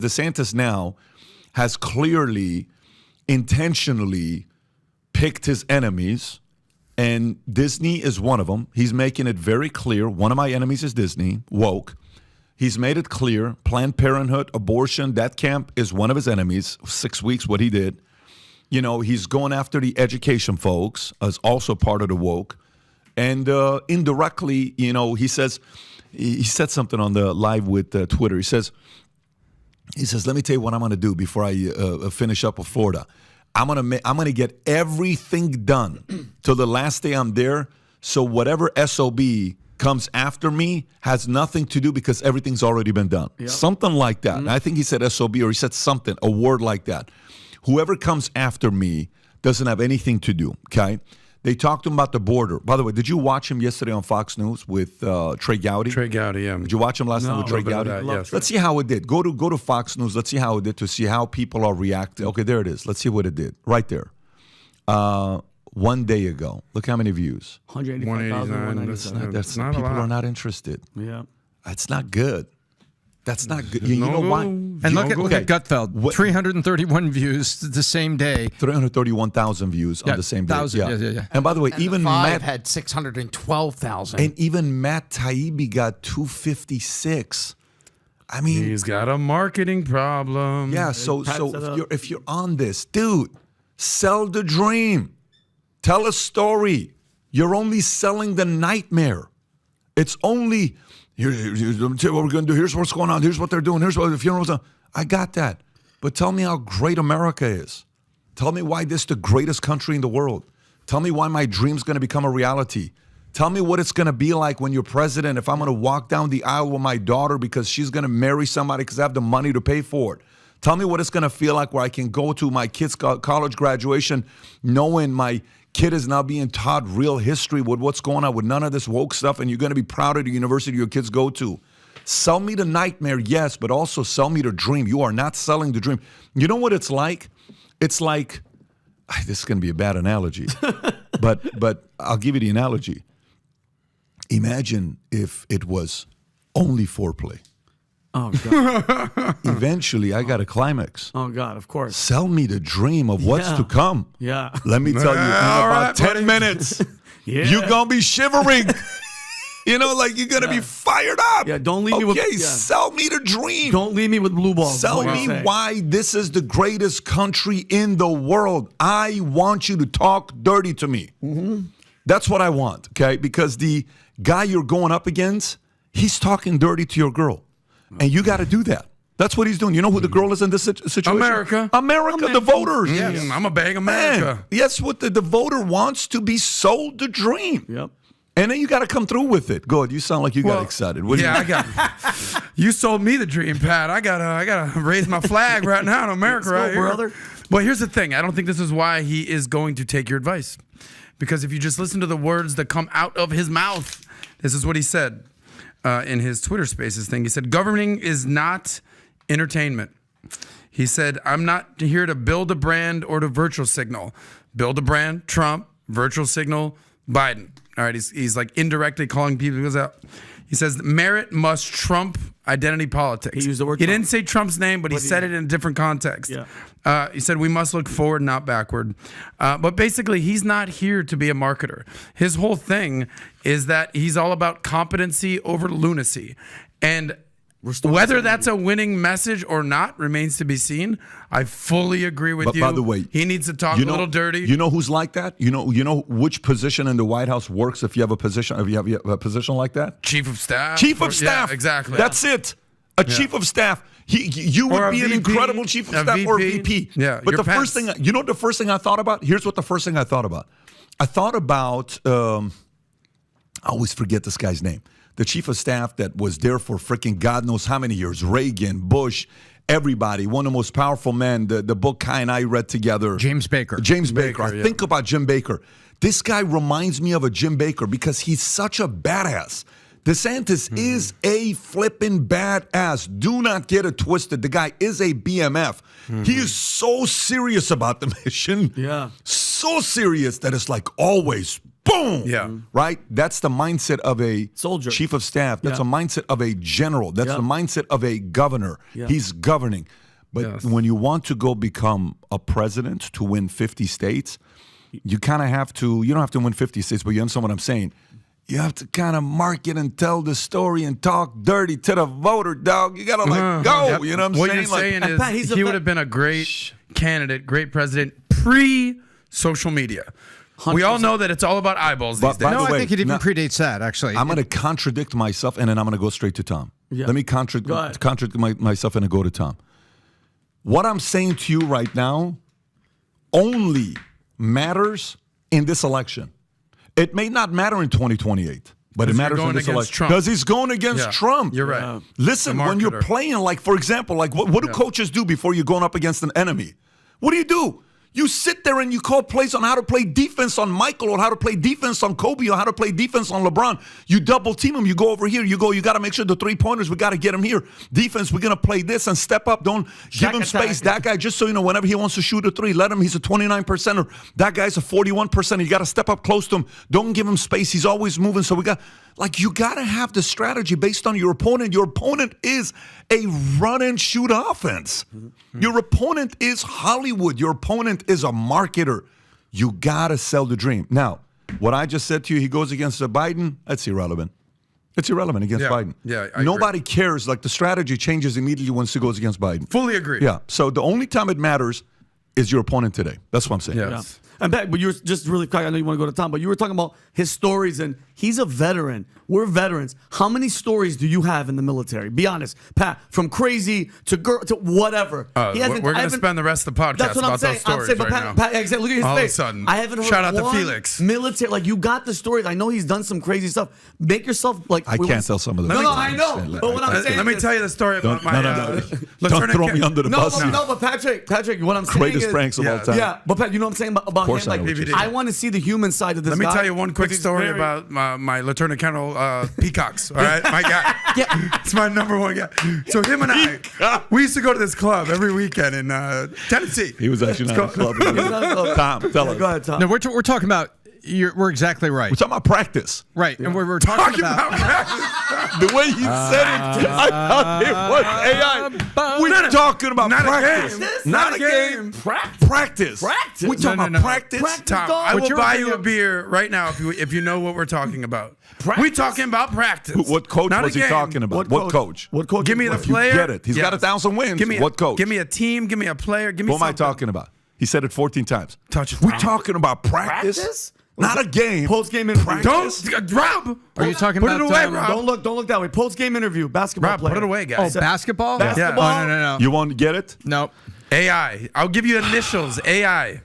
DeSantis now has clearly, intentionally picked his enemies, and Disney is one of them. He's making it very clear. One of my enemies is Disney, woke. He's made it clear. Planned Parenthood, abortion, that camp is one of his enemies. 6 weeks, what he did. You know, he's going after the education folks as also part of the woke. And indirectly, you know, he said something on the live with Twitter. He says, let me tell you what I'm going to do before I finish up with Florida. I'm gonna get everything done till the last day I'm there. So whatever SOB comes after me has nothing to do because everything's already been done. Yep. Something like that. I think he said SOB or he said something, a word like that. Whoever comes after me doesn't have anything to do. Okay. They talked to him about the border. By the way, did you watch him yesterday on Fox News with Trey Gowdy? Trey Gowdy, yeah. Did you watch him last night with Trey Gowdy? Yes. Let's see how it did. Go to Fox News. Let's see how it did to see how people are reacting. Okay, there it is. Let's see what it did. Right there. 1 day ago. Look how many views. 185,000. That's not people are not interested. Yeah. That's not good. That's not good. You know why? And look at Gutfeld. 331 views the same day. 331,000 views on the same day. Yeah. And by the way, even Matt had 612,000. And even Matt Taibbi got 256. I mean, he's got a marketing problem. Yeah, so if you're on this, dude, sell the dream. Tell a story. You're only selling the nightmare. It's only here's what we're going to do. Here's what's going on. Here's what they're doing. Here's what the funeral's on. I got that. But tell me how great America is. Tell me why this is the greatest country in the world. Tell me why my dream's going to become a reality. Tell me what it's going to be like when you're president, if I'm going to walk down the aisle with my daughter because she's going to marry somebody because I have the money to pay for it. Tell me what it's going to feel like where I can go to my kid's college graduation knowing my kid is now being taught real history with what's going on with none of this woke stuff, and you're going to be proud of the university your kids go to. Sell me the nightmare, yes, but also sell me the dream. You are not selling the dream. You know what it's like? It's like, this is going to be a bad analogy, but I'll give you the analogy. Imagine if it was only foreplay. Oh, God. Eventually, I got a climax. Oh, God, of course. Sell me the dream of what's to come. Yeah. Let me tell you, in about 10 minutes, you're going to be shivering. You know, like you're going to be fired up. Yeah, don't leave me with... Okay, sell me the dream. Don't leave me with blue balls. Sell me why this is the greatest country in the world. I want you to talk dirty to me. Mm-hmm. That's what I want, okay? Because the guy you're going up against, he's talking dirty to your girl. And you got to do that. That's what he's doing. You know who the girl is in this situation? America, the voters. Yes. I'm a bang America. Man, yes, what the voter wants to be sold the dream. Yep. And then you got to come through with it. Good. You sound like you got excited. I got. You sold me the dream, Pat. I gotta raise my flag right now in America, right here, brother. But here's the thing. I don't think this is why he is going to take your advice, because if you just listen to the words that come out of his mouth, this is what he said. In his Twitter Spaces thing, he said, governing is not entertainment. He said, I'm not here to build a brand or to virtual signal. Build a brand, Trump, virtual signal, Biden. All right, he's like indirectly calling people out. He says, merit must trump identity politics. He used the word He Trump. didn't say Trump's name, but he said it in a different context. Yeah. He said, we must look forward, not backward. But basically, he's not here to be a marketer. His whole thing is that he's all about competency over lunacy. And whether that's a winning message or not remains to be seen. I fully agree with you. By the way, he needs to talk a little dirty. You know who's like that? You know which position in the White House works if you have a position a position like that? Chief of staff. Chief of staff. Yeah, exactly. That's it. Chief of staff. You would be an incredible chief of staff or VP. Yeah. But the first thing, the first thing I thought about? Here's what the first thing I thought about. I thought about, I always forget this guy's name. The chief of staff that was there for freaking God knows how many years. Reagan, Bush, everybody. One of the most powerful men. The book Kai and I read together. James Baker. I think about Jim Baker. This guy reminds me of a Jim Baker because he's such a badass. DeSantis is a flipping badass. Do not get it twisted. The guy is a BMF. He is so serious about the mission. Yeah. So serious that it's like always boom. Yeah. Right? That's the mindset of a Soldier. chief of staff. That's Yeah. the mindset of a general. That's Yeah. the mindset of a governor. Yeah. He's governing. But Yes. when you want to go become a president to win 50 states, you kind of have to, you don't have to win 50 states, but you understand what I'm saying. You have to kind of market and tell the story and talk dirty to the voter, dog. You got to go. Yep. You know what I'm What saying? you're saying And Pat, is he's a he vet- would have been a great candidate, great president pre-social media. We all know that it's all about eyeballs these But by days. No, the I way, think it even now- predates that, actually. I'm going to contradict myself, and then I'm going to go straight to Tom. Yeah. Let me Go ahead. contradict myself and then go to Tom. What I'm saying to you right now only matters in this election. It may not matter in 2028, but it 'Cause you're matters in going this against election. Trump. Because he's going against Yeah, Trump. You're right. Listen, The when you're marketer. playing, like, for example, like what do coaches do before you're going up against an enemy? What do? You sit there and you call plays on how to play defense on Michael or how to play defense on Kobe or how to play defense on LeBron. You double team him. You go over here. You got to make sure the 3-pointers, we got to get him here. Defense, we're going to play this and step up. Don't give him attack. space. That guy, just so you know, whenever he wants to shoot a 3, let him. He's a 29%er. That guy's a 41%er. You got to step up close to him. Don't give him space. He's always moving. So you got to have the strategy based on your opponent. Your opponent is a run and shoot offense. Your opponent is Hollywood. Your opponent is a marketer. You got to sell the dream. Now, what I just said to you, he goes against Biden, that's irrelevant. It's irrelevant against Yeah. Biden. Yeah, I Nobody cares. Like, the strategy changes immediately once he goes against Biden. Fully agree. Yeah. So the only time it matters is your opponent today. That's what I'm saying. Yes. And Pat, but you were just really quick. I know you want to go to Tom, but you were talking about his stories, and he's a veteran. We're veterans. How many stories do you have in the military? Be honest, Pat. From crazy to girl to whatever. He hasn't- We're I going to haven't- spend the rest of the podcast That's what about I'm saying. those stories but right now. Pat, exactly. Look at his All of a face. sudden. I haven't heard Shout out to one Felix. military. Like, you got the stories. I know he's done some crazy stuff. Make yourself like. I can't tell some of those. No, I know. But what I'm saying Let me is- tell you the story about my Don't Lieutenant throw Ken- me under the bus. No, but Patrick, what I'm saying Greatest is, pranks of all time. Yeah, but Pat, you know what I'm saying about course him? I know Like, what you're I want to see the human side of this Let me guy. tell you one quick because he's story very- about my Lieutenant Colonel Peacocks. All right, my guy. Yeah. It's my number one guy. So him and I, we used to go to this club every weekend in Tennessee. He was actually not in the club. Tom, tell us. Go ahead, Tom. No, we're talking about. We're exactly right. We're talking about practice. Right, and we're talking about. The way you said it, I thought it was AI. We're talking about not a practice. game. Not a game. Practice. Practice. We're talking No, about no, no. practice. Tom, I What will you're buy thinking you a of- beer right now if you know what we're talking about. Practice? We're talking about practice. What coach Not a was he game. talking about? What coach? What coach? Give me the was- player. get it. He's got Yes. 1,000 wins. Give me What coach? Give me a team. Give me a player. Give me What am I something. talking about? He said it 14 times. Touch it. We're talking about practice, Practice? not a game. Post-game interview. Don't Rob. Are you talking put about? it away, Rob? Don't look that way. Post-game interview. Basketball Rob, player. put it away, guys. Oh, basketball? Basketball? Oh, no. You want to get it? No. AI. I'll give you initials. AI.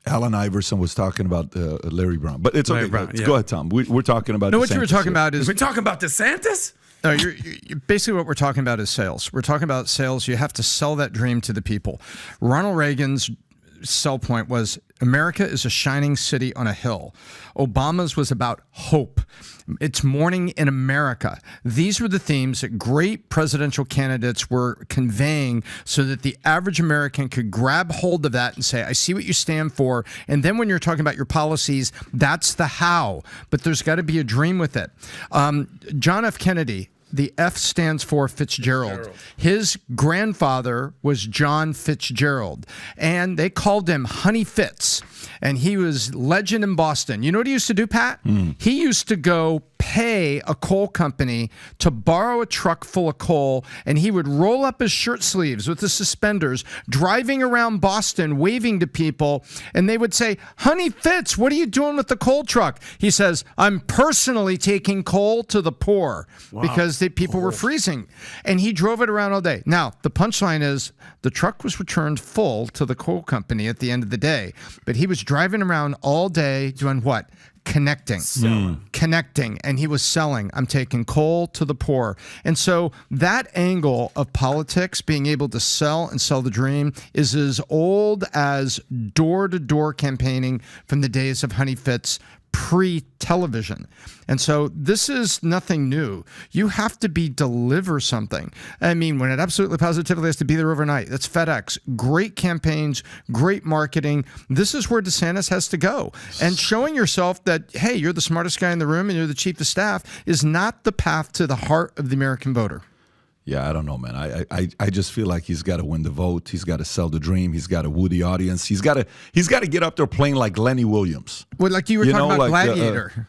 Allen Iverson was talking about Larry Brown, but it's Larry okay. Brown, yeah. Go ahead, Tom. We're talking about. No, what you were DeSantis talking here. about is We're talking about DeSantis. No, you're basically what we're talking about is sales. We're talking about sales. You have to sell that dream to the people. Ronald Reagan's sell point was America is a shining city on a hill. Obama's was about hope. It's morning in America. These were the themes that great presidential candidates were conveying so that the average American could grab hold of that and say, I see what you stand for. And then when you're talking about your policies, that's the how. But there's got to be a dream with it. John F. Kennedy, the F stands for Fitzgerald. His grandfather was John Fitzgerald, and they called him Honey Fitz, and he was legend in Boston. You know what he used to do, Pat? He used to go pay a coal company to borrow a truck full of coal, and he would roll up his shirt sleeves with the suspenders, driving around Boston, waving to people, and they would say, Honey Fitz, what are you doing with the coal truck? He says, I'm personally taking coal to the poor because the people were freezing. And he drove it around all day. Now, the punchline is the truck was returned full to the coal company at the end of the day, but he was driving around all day doing what? Connecting. Connecting. And he was selling. I'm taking coal to the poor. And so that angle of politics, being able to sell and sell the dream, is as old as door-to-door campaigning from the days of Honey Fitz, pre-television. And so this is nothing new. You have to deliver something. I mean, when it absolutely positively has to be there overnight, that's FedEx. Great campaigns, great marketing. This is where DeSantis has to go. And showing yourself that, hey, you're the smartest guy in the room and you're the chief of staff is not the path to the heart of the American voter. Yeah, I don't know, man. I just feel like he's got to win the vote. He's got to sell the dream. He's got to woo the audience. He's got to get up there playing like Lenny Williams. Well, like you were talking about like, Gladiator.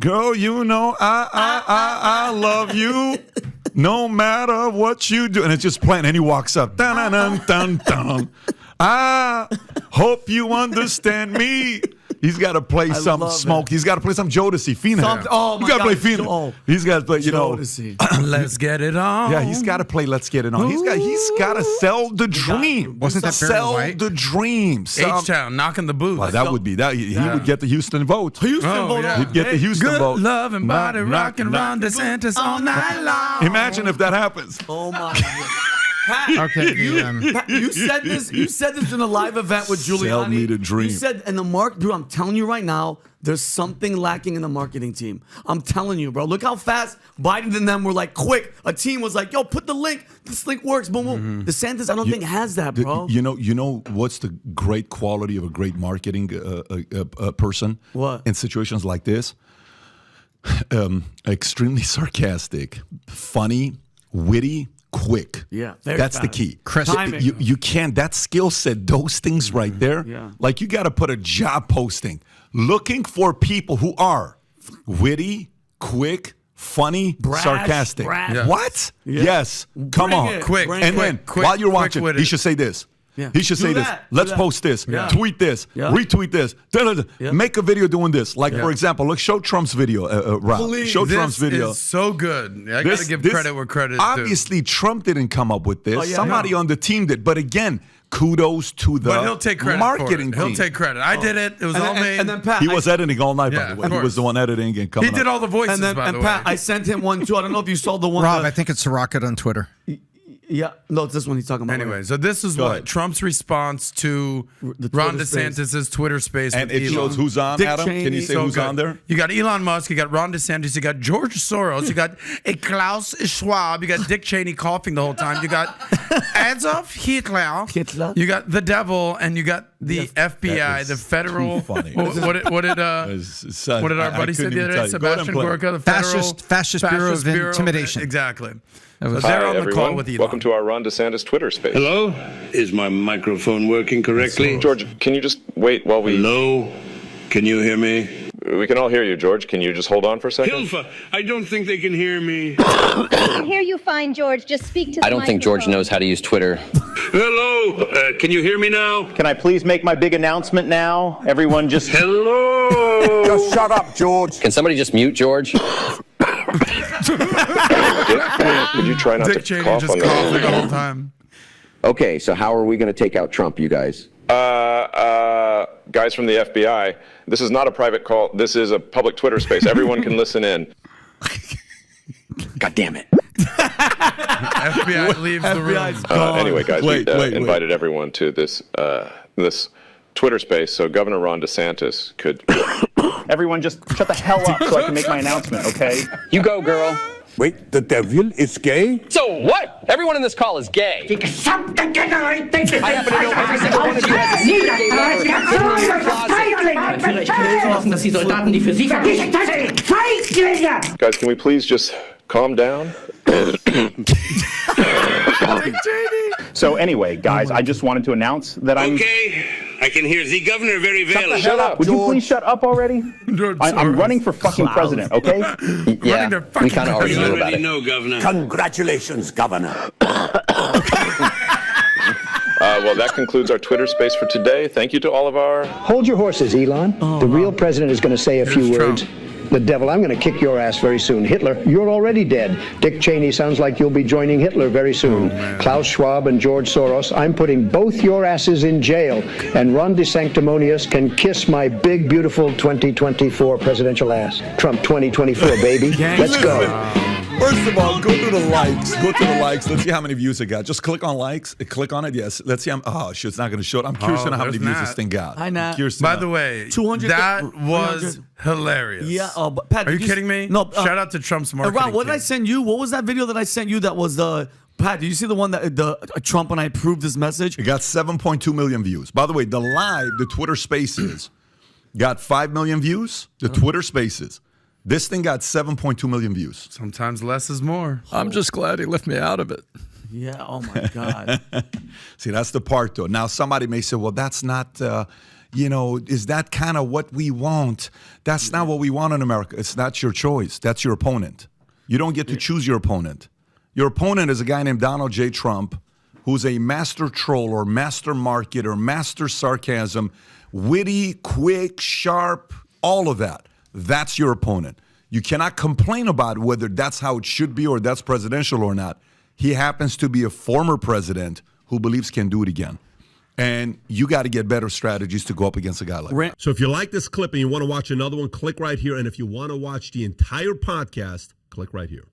Girl, you know I love you no matter what you do. And it's just playing. And he walks up. Dun, dun, dun, dun. I hope you understand me. He's got to play some Smoke. He's got to play some Jodeci. Fina. Oh, my you got to play God. Fina. Oh. He's got to play, Jodeci. Let's get it on. Yeah, he's got to play Let's Get It On. He's got to sell the dream. Wasn't that Barry Sell White? the dream. H-Town, knocking the booth. Well, that would be that. He would get the Houston vote. yeah. He'd get the Houston Good vote. love and body rocking Ron DeSantis all night long. Imagine if that happens. Oh my God. Pat, Okay. Pat, you said this. You said this in a live event with Giuliani. Sell me the dream. You said, and dude, I'm telling you right now, there's something lacking in the marketing team. I'm telling you, bro. Look how fast Biden and them were like quick. A team was like, yo, put the link. This link works. Boom, boom. DeSantis, I don't think has that, bro. You know what's the great quality of a great marketing person? What? In situations like this? Extremely sarcastic, funny, witty, quick. Yeah, very that's the fast. key. Timing. You can't. That skill set, those things right there. Yeah. Like you got to put a job posting looking for people who are witty, quick, funny, Brash, sarcastic. brash. Yeah. What? Yeah. Yes. Come Bring on. it. Quick. Bring And it. then quick, while you're quick watching, with he it. should say this. Yeah. He should Do say that. this. Do Let's that. post this. Yeah. Tweet this. Yeah. Retweet this. Yeah. Make a video doing this. Like, for example, look, show Trump's video, Rob. Please. Show This Trump's video. is so good. I got to give credit where credit is due. Obviously, Trump didn't come up with this. Oh, yeah, Somebody no. on the team did. But again, kudos to the But he'll take credit marketing for it. team. He'll take credit. I did it. It was all made. And then Pat, He was editing all night, by Yeah, the of way. He course. was the one editing and coming he did up. all the voices, and by the Pat, way. I sent him one too. I don't know if you saw the one. Rob, I think it's the rocket on Twitter. Yeah, no, it's this one he's talking about. Anyway, so this is Go what ahead. Trump's response to The Ron Twitter space. DeSantis' Twitter space And with it Elon. shows who's on, Dick Adam? Can you Cheney. say So who's good. on there? You got Elon Musk, you got Ron DeSantis, you got George Soros, you got a Klaus Schwab, you got Dick Cheney coughing the whole time, you got Adolf Hitler, Hitler. you got the devil, and you got the FBI, That is the federal. too funny. What did our buddy say the other day? Sebastian Gorka, the federal Fascist Bureau of Intimidation. Exactly. That So was- they're Hi, on the everyone. call with Elon. Welcome to our Ron DeSantis Twitter space. Hello? Is my microphone working correctly? George, can you just wait while we... Hello? Can you hear me? We can all hear you, George. Can you just hold on for a second? Hilfa, I don't think they can hear me. I can hear you fine, George. Just speak to the I don't think George microphone. knows how to use Twitter. Hello? Can you hear me now? Can I please make my big announcement now? Everyone just... Hello? Just shut up, George. Can somebody just mute George? Could you try not Dick to Cheney cough just on coughing the... the whole time. Okay, so how are we going to take out Trump, you guys? Guys from the FBI, this is not a private call. This is a public Twitter space. Everyone can listen in. God damn it. FBI leaves the room. FBI's gone. Anyway, guys, Wait, we wait. invited everyone to this this Twitter space so Governor Ron DeSantis could... Everyone just shut the hell up so I can make my announcement, okay? You go, girl. Wait, the devil is gay? So what? Everyone in this call is gay. I happen to know every single one of you has a secret gay lover hidden in your closet. Guys, can we please just calm down? So anyway, guys, I just wanted to announce that I'm... Okay, I can hear the governor very well. Shut up. Would you please shut up already? George I'm Soros. running for fucking president, okay? Yeah, their we fucking kind of already You knew about already it. know, Governor. Congratulations, Governor. Well, that concludes our Twitter space for today. Thank you to all of our... Hold your horses, Elon. The real president is going to say a few Here's words. Trump. The devil, I'm going to kick your ass very soon. Hitler, you're already dead. Dick Cheney sounds like you'll be joining Hitler very soon. Klaus Schwab and George Soros, I'm putting both your asses in jail. And Ron DeSanctimonious can kiss my big, beautiful 2024 presidential ass. Trump 2024, baby. Let's go. First of all, go to the likes. Go to the likes. Let's see how many views it got. Just click on likes. Click on it. Yes. Let's see. Shit, it's not going to show it. I'm curious to know how many views this thing got. Hi, Nat. By the way, 200. that was hilarious. Yeah. But Pat, are you kidding me? No. Shout out to Trump's marketing. Ron, what did I send you? What was that video that I sent you? That was the Pat. Did you see the one that Trump and I approved this message? It got 7.2 million views. By the way, the Twitter Spaces, got 5 million views. The Twitter Spaces. This thing got 7.2 million views. Sometimes less is more. I'm just glad he left me out of it. Yeah. Oh my God. See, that's the part though. Now somebody may say, well, that's not, is that kind of what we want? That's not what we want in America. It's not your choice. That's your opponent. You don't get to choose your opponent. Your opponent is a guy named Donald J. Trump, who's a master troll or master marketer, master sarcasm, witty, quick, sharp, all of that. That's your opponent. You cannot complain about whether that's how it should be or that's presidential or not. He happens to be a former president who believes can do it again. And you got to get better strategies to go up against a guy like that. So if you like this clip and you want to watch another one, click right here. And if you want to watch the entire podcast, click right here.